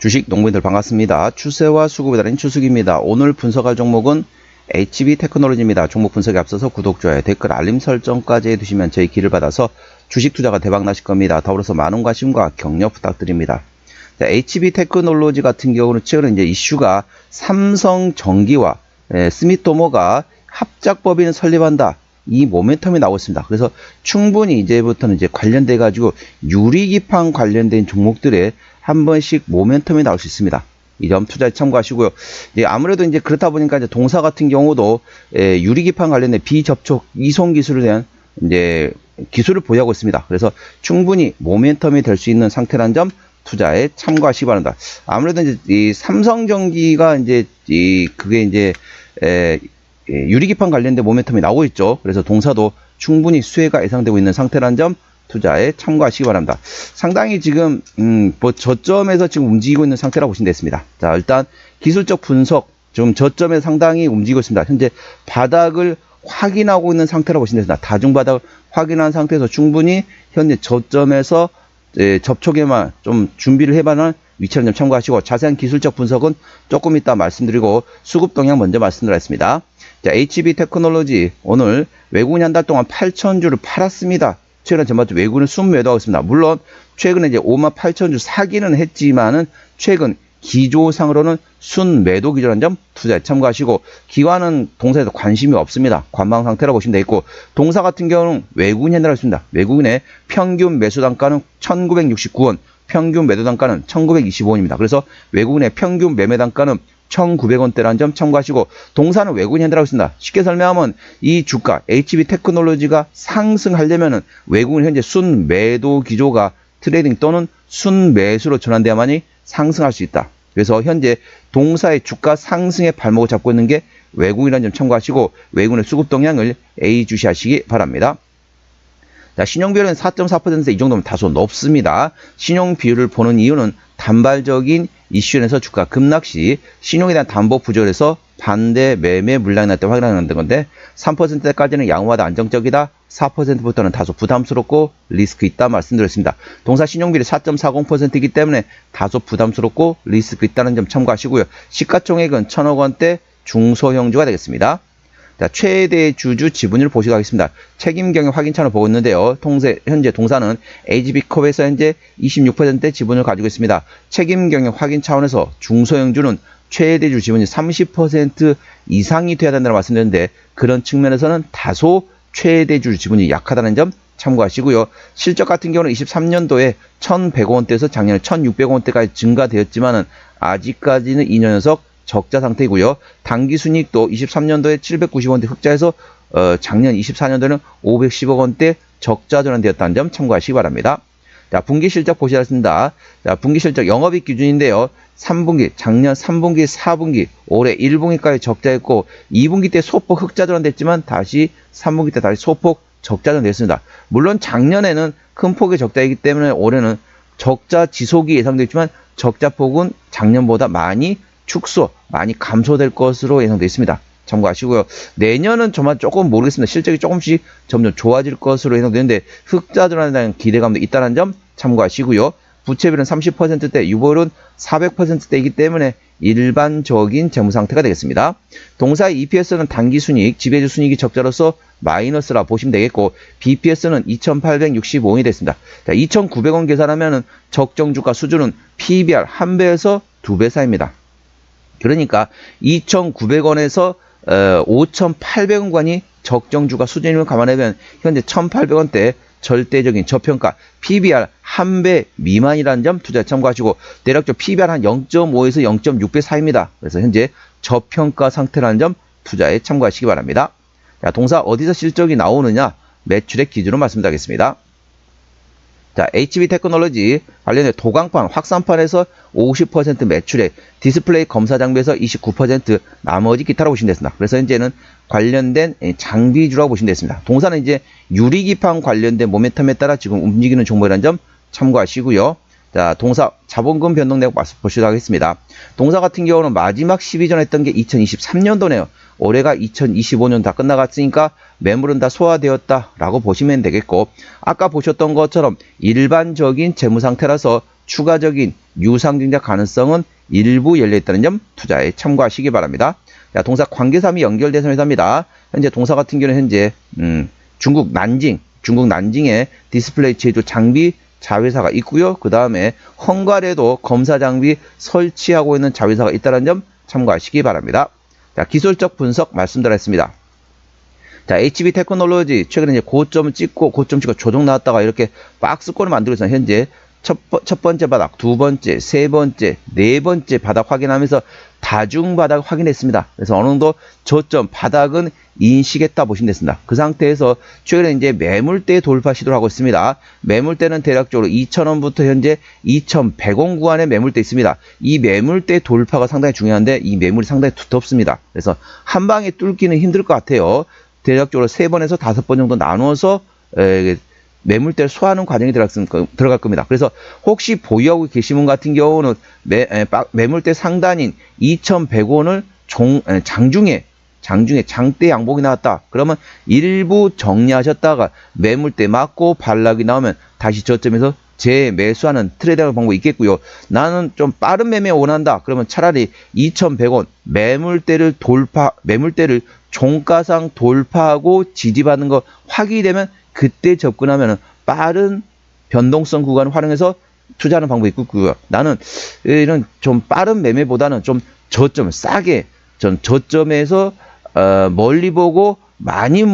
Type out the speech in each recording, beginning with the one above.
주식 농부인들 반갑습니다. 추세와 수급에 따른 추석입니다. 오늘 분석할 종목은 HB테크놀로지입니다. 종목 분석에 앞서서 구독, 좋아요, 댓글, 알림 설정까지 해두시면 저희 길을 받아서 주식 투자가 대박 나실 겁니다. 더불어서 많은 관심과 격려 부탁드립니다. 자, HB테크놀로지 같은 경우는 최근에 이제 이슈가 삼성전기와 스미토모가 합작법인을 설립한다. 이 모멘텀이 나오고 있습니다. 그래서 충분히 이제부터는 관련돼 가지고 유리기판 관련된 종목들에 한 번씩 모멘텀이 나올 수 있습니다. 이 점 투자에 참고하시고요. 아무래도 그렇다 보니까 동사 같은 경우도 유리기판 관련된 비접촉 이송 기술에 대한 기술을 보유하고 있습니다. 그래서 충분히 모멘텀이 될 수 있는 상태라는 점 투자에 참고하시기 바랍니다. 아무래도 이 삼성전기가 그게 유리기판 관련된 모멘텀이 나오고 있죠. 그래서 동사도 충분히 수혜가 예상되고 있는 상태라는 점 투자에 참고하시기 바랍니다. 상당히 지금 저점에서 지금 움직이고 있는 상태라고 보시면 되겠습니다. 자, 일단 기술적 분석, 좀 저점에 상당히 움직이고 있습니다. 현재 바닥을 확인하고 있는 상태라고 보시면 되겠습니다. 다중 바닥을 확인한 상태에서 충분히 현재 저점에서 접촉에만 좀 준비를 해봐는 위치를 좀 참고하시고, 자세한 기술적 분석은 조금 이따 말씀드리고 수급 동향 먼저 말씀드리겠습니다. 자, HB테크놀로지 오늘 외국인이 한 달 동안 8,000주를 팔았습니다. 최근에 전반적으로 외국인은 순매도하고 있습니다. 물론 최근에 58,000주 사기는 했지만은 최근 기조상으로는 순매도 기조라는 점 투자에 참고하시고, 기관은 동사에도 관심이 없습니다. 관망 상태라고 보시면 되겠고, 동사 같은 경우는 외국인이 한다고 했습니다. 외국인의 평균 매수 단가는 1,969원, 평균 매도 단가는 1,925원입니다. 그래서 외국인의 평균 매매 단가는 1,900원대라는 점 참고하시고, 동사는 외국인이 한다고 했습니다. 쉽게 설명하면 이 주가 HB테크놀로지가 상승하려면은 외국인 현재 순매도 기조가 트레이딩 또는 순매수로 전환돼야만이 상승할 수 있다. 그래서 현재 동사의 주가 상승의 발목을 잡고 있는 게 외국인이라는 점 참고하시고, 외국인의 수급 동향을 예의주시하시기 바랍니다. 자, 신용비율은 4.4%이 정도면 다소 높습니다. 신용비율을 보는 이유는 단발적인 이슈에서 주가 급락 시 신용에 대한 담보 부족에서 반대 매매 물량이 날 때 확인하는 건데, 3%대까지는 양호하다 안정적이다, 4%부터는 다소 부담스럽고 리스크 있다 말씀드렸습니다. 동사 신용비율이 4.40%이기 때문에 다소 부담스럽고 리스크 있다는 점 참고하시고요. 시가총액은 1,000억 원대 중소형주가 되겠습니다. 자, 최대 주주 지분율 보시도록 하겠습니다. 책임경영 확인차를 보고 있는데요. 현재 동사는 HB컵에서 현재 26% 지분을 가지고 있습니다. 책임경영 확인 차원에서 중소형주는 최대주 지분이 30% 이상이 돼야 된다고 말씀드렸는데, 그런 측면에서는 다소 최대주 지분이 약하다는 점 참고하시고요. 실적 같은 경우는 23년도에 1,100원대에서 작년에 1,600원대까지 증가되었지만은 아직까지는 2년 연속 적자 상태이고요. 당기순이익도 23년도에 790원대 흑자에서 작년 24년도에는 510억 원대 적자 전환되었다는 점 참고하시기 바랍니다. 자, 분기 실적 보시겠습니다. 자, 분기 실적 영업이익 기준인데요. 3분기, 작년 3분기, 4분기, 올해 1분기까지 적자였고, 2분기 때 소폭 흑자 전환됐지만 다시 3분기 때 다시 소폭 적자 전환됐습니다. 물론 작년에는 큰 폭의 적자이기 때문에 올해는 적자 지속이 예상되지만 적자폭은 작년보다 많이 많이 감소될 것으로 예상되어 있습니다. 참고하시고요. 내년은 정말 조금 모르겠습니다. 실적이 조금씩 점점 좋아질 것으로 예상되는데 흑자 전환에 대한 기대감도 있다는 점 참고하시고요. 부채비율은 30%대, 유보율은 400%대이기 때문에 일반적인 재무 상태가 되겠습니다. 동사의 EPS는 당기순이익, 지배주 순이익이 적자로서 마이너스라 보시면 되겠고, BPS는 2,865원이 됐습니다. 자, 2,900원 계산하면 적정주가 수준은 PBR 1배에서 2배 사이입니다. 그러니까 2,900원에서 5,800원간이 적정주가 수준을 감안하면 현재 1,800원대 절대적인 저평가, PBR 1배 미만이라는 점 투자에 참고하시고, 대략적 PBR 한 0.5에서 0.6배 사이입니다. 그래서 현재 저평가 상태라는 점 투자에 참고하시기 바랍니다. 자, 동사 어디서 실적이 나오느냐, 매출액 기준으로 말씀드리겠습니다. 자, HB테크놀로지 관련해 도강판, 확산판에서 50% 매출액, 디스플레이 검사 장비에서 29%, 나머지 기타라고 보시면 되겠습니다. 그래서 현재는 관련된 장비주라고 보시면 되겠습니다. 동사는 유리기판 관련된 모멘텀에 따라 지금 움직이는 종목이라는 점 참고하시고요. 자, 동사 자본금 변동 내역 보시도록 하겠습니다. 동사 같은 경우는 마지막 12전 했던 게 2023년도네요. 올해가 2025년 다 끝나갔으니까 매물은 다 소화되었다라고 보시면 되겠고, 아까 보셨던 것처럼 일반적인 재무 상태라서 추가적인 유상증자 가능성은 일부 열려있다는 점 투자에 참고하시기 바랍니다. 자, 동사 관계사항이 연결돼서 회사입니다. 현재 동사 같은 경우는 현재 중국 난징에 디스플레이 제조 장비 자회사가 있고요. 그 다음에 헝가리에도 검사 장비 설치하고 있는 자회사가 있다는 점 참고하시기 바랍니다. 자, 기술적 분석 말씀드렸습니다. 자, HB 테크놀로지 최근에 이제 고점 찍고 조정 나왔다가 이렇게 박스권을 만들고 있어요. 현재 첫 번째 바닥, 두 번째, 세 번째, 네 번째 바닥 확인하면서 다중 바닥 확인했습니다. 그래서 어느 정도 저점 바닥은 인식했다 보시면 됐습니다. 그 상태에서 최근에 이제 매물대 돌파 시도를 하고 있습니다. 매물대는 대략적으로 2,000원부터 현재 2,100원 구간에 매물대 있습니다. 이 매물대 돌파가 상당히 중요한데 이 매물이 상당히 두텁습니다. 그래서 한 방에 뚫기는 힘들 것 같아요. 대략적으로 3번에서 5번 정도 나누어서 매물대를 소화하는 과정이 들어갈 겁니다. 그래서 혹시 보유하고 계신 분 같은 경우는 매물대 상단인 2,100원을 장중에 장대 양봉이 나왔다. 그러면 일부 정리하셨다가 매물대 맞고 반락이 나오면 다시 저점에서 재매수하는 트레이딩 방법이 있겠고요. 나는 좀 빠른 매매 원한다. 그러면 차라리 2,100원 매물대를 종가상 돌파하고 지지받는 거 확인이 되면 그때 접근하면 빠른 변동성 구간을 활용해서 투자하는 방법이 있고요. 나는 이런 좀 빠른 매매보다는 좀 싸게 저점에서 멀리 보고 많이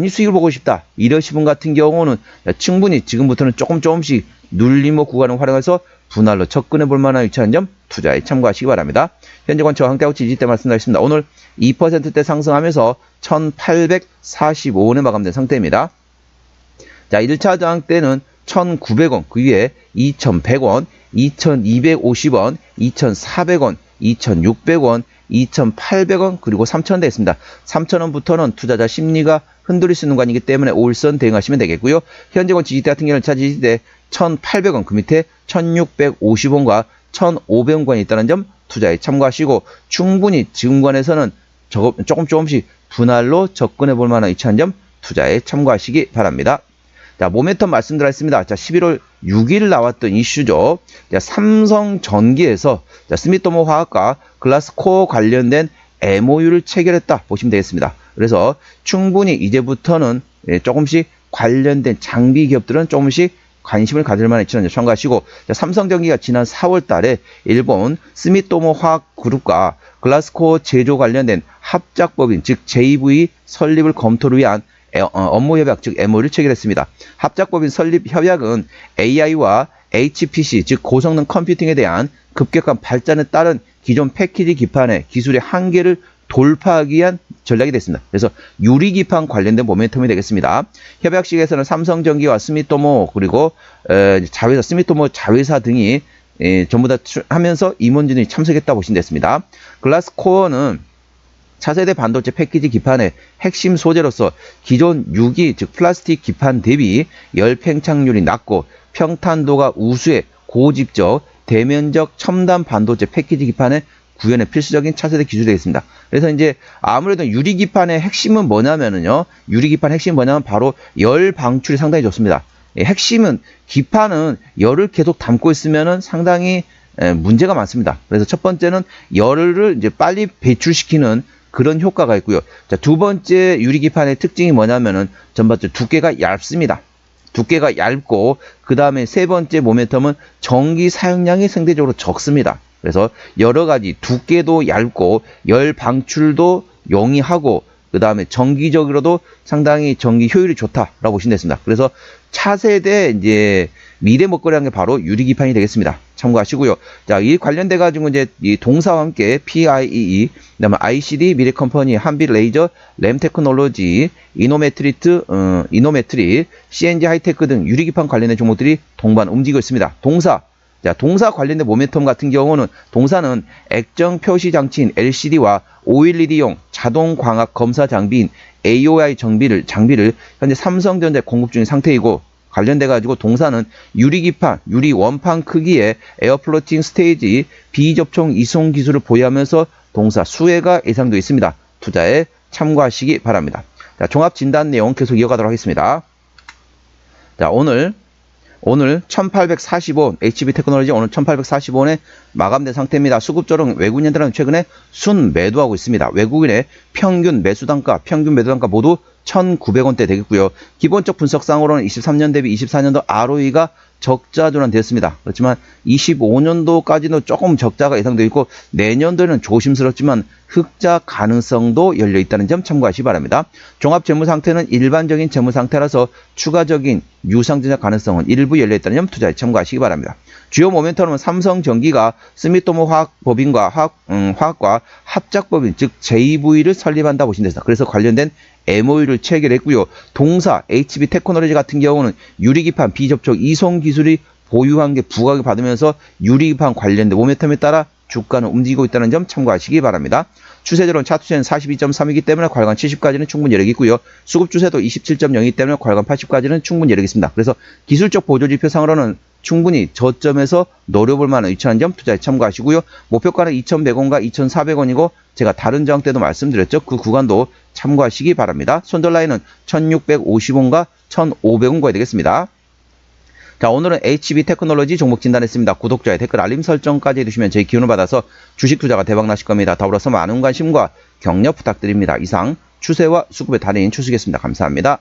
수익을 보고 싶다. 이러신 분 같은 경우는 충분히 지금부터는 조금씩 눌림목 구간을 활용해서 분할로 접근해 볼 만한 위치한 점 투자에 참고하시기 바랍니다. 현재 관점과 함께하고 지지대 말씀드리겠습니다. 오늘 2%대 상승하면서 1845원에 마감된 상태입니다. 자, 1차 저항 때는 1,900원, 그 위에 2,100원, 2,250원, 2,400원, 2,600원, 2,800원, 그리고 3,000원대 있습니다. 3,000원부터는 투자자 심리가 흔들릴 수 있는 구간이기 때문에 5일선 대응하시면 되겠고요. 현재권 지지대 같은 경우는 1차 지지대 1,800원, 그 밑에 1,650원과 1,500원권이 있다는 점 투자에 참고하시고 충분히 지금권에서는 조금씩 분할로 접근해 볼 만한 위치한 점 투자에 참고하시기 바랍니다. 자, 모멘텀 말씀드렸습니다. 자, 11월 6일 나왔던 이슈죠. 자, 삼성전기에서 스미토모 화학과 글라스코어 관련된 MOU를 체결했다 보시면 되겠습니다. 그래서 충분히 이제부터는 조금씩 관련된 장비 기업들은 조금씩 관심을 가질 만한 위치는 참고하시고, 삼성전기가 지난 4월 달에 일본 스미토모 화학 그룹과 글라스코어 제조 관련된 합작법인 즉 JV 설립을 검토를 위한 업무 협약 즉 MOU를 체결했습니다. 합작법인 설립 협약은 AI와 HPC 즉 고성능 컴퓨팅에 대한 급격한 발전에 따른 기존 패키지 기판의 기술의 한계를 돌파하기 위한 전략이 됐습니다. 그래서 유리기판 관련된 모멘텀이 되겠습니다. 협약식에서는 삼성전기와 스미토모 그리고 스미토모 자회사 등이 전부 다 하면서 임원진이 참석했다고 보시면 됐습니다. 글라스코어는 차세대 반도체 패키지 기판의 핵심 소재로서 기존 유기 즉 플라스틱 기판 대비 열 팽창률이 낮고 평탄도가 우수해 고집적 대면적 첨단 반도체 패키지 기판의 구현의 필수적인 차세대 기술이 되겠습니다. 그래서 이제 아무래도 유리기판의 핵심은 뭐냐면요. 바로 열 방출이 상당히 좋습니다. 핵심은 기판은 열을 계속 담고 있으면은 상당히 문제가 많습니다. 그래서 첫 번째는 열을 이제 빨리 배출시키는 그런 효과가 있고요. 자, 두 번째 유리기판의 특징이 뭐냐면은 전반적으로 두께가 얇습니다. 두께가 얇고 그 다음에 세 번째 모멘텀은 전기 사용량이 상대적으로 적습니다. 그래서 여러 가지 두께도 얇고 열 방출도 용이하고 그 다음에 전기적으로도 상당히 전기 효율이 좋다라고 보시면 되겠습니다. 그래서 차세대 이제 미래 먹거리한 게 바로 유리기판이 되겠습니다. 참고하시고요. 자, 이 관련돼 가지고 이제 이 동사와 함께 PIEE, 그다음에 ICD 미래컴퍼니, 한빛레이저, 램테크놀로지, 이노메트리, CNG 하이테크 등 유리기판 관련된 종목들이 동반 움직이고 있습니다. 자, 동사 관련된 모멘텀 같은 경우는 동사는 액정 표시 장치인 LCD와 OLED용 자동 광학 검사 장비인 AOI 장비를 현재 삼성전자에 공급 중인 상태이고, 관련돼 가지고 동사는 유리기판, 유리 원판 크기의 에어플로팅 스테이지 비접촉 이송 기술을 보유하면서 동사 수혜가 예상되어 있습니다. 투자에 참고하시기 바랍니다. 자, 종합 진단 내용 계속 이어가도록 하겠습니다. 자, 오늘 오늘 1845원, HB테크놀로지 오늘 1845원에 마감된 상태입니다. 수급조정 외국인들은 최근에 순 매도하고 있습니다. 외국인의 평균 매수 단가 모두 1,900원대 되겠고요. 기본적 분석상으로는 23년 대비 24년도 ROE가 적자 전환되었습니다. 그렇지만 25년도까지는 조금 적자가 예상되어 있고 내년도에는 조심스럽지만 흑자 가능성도 열려 있다는 점 참고하시기 바랍니다. 종합 재무 상태는 일반적인 재무 상태라서 추가적인 유상증자 가능성은 일부 열려 있다는 점 투자에 참고하시기 바랍니다. 주요 모멘텀은 삼성전기가 스미토모 화학법인과 화학과 합작법인 즉 JV를 설립한다 보시면 됩니다. 그래서 관련된 MOU를 체결했고요. 동사 HB테크놀로지 같은 경우는 유리기판 비접촉 이송 기술이 보유한 게 부각을 받으면서 유리기판 관련된 모멘텀에 따라 주가는 움직이고 있다는 점 참고하시기 바랍니다. 추세적으로는 차트線 42.3이기 때문에 괄관 70까지는 충분히 여력이 있고요. 수급 추세도 27.0이기 때문에 괄관 80까지는 충분히 여력이 있습니다. 그래서 기술적 보조지표상으로는 충분히 저점에서 노려볼 만한 위치한 점 투자에 참고하시고요. 목표가는 2,100원과 2,400원이고 제가 다른 저항 때도 말씀드렸죠. 그 구간도 참고하시기 바랍니다. 손절 라인은 1,650원과 1,500원까지 되겠습니다. 자, 오늘은 HB테크놀로지 종목 진단했습니다. 구독자의 댓글 알림 설정까지 해두시면 저희 기운을 받아서 주식 투자가 대박 나실 겁니다. 더불어서 많은 관심과 격려 부탁드립니다. 이상 추세와 수급의 달인 추수겠습니다. 감사합니다.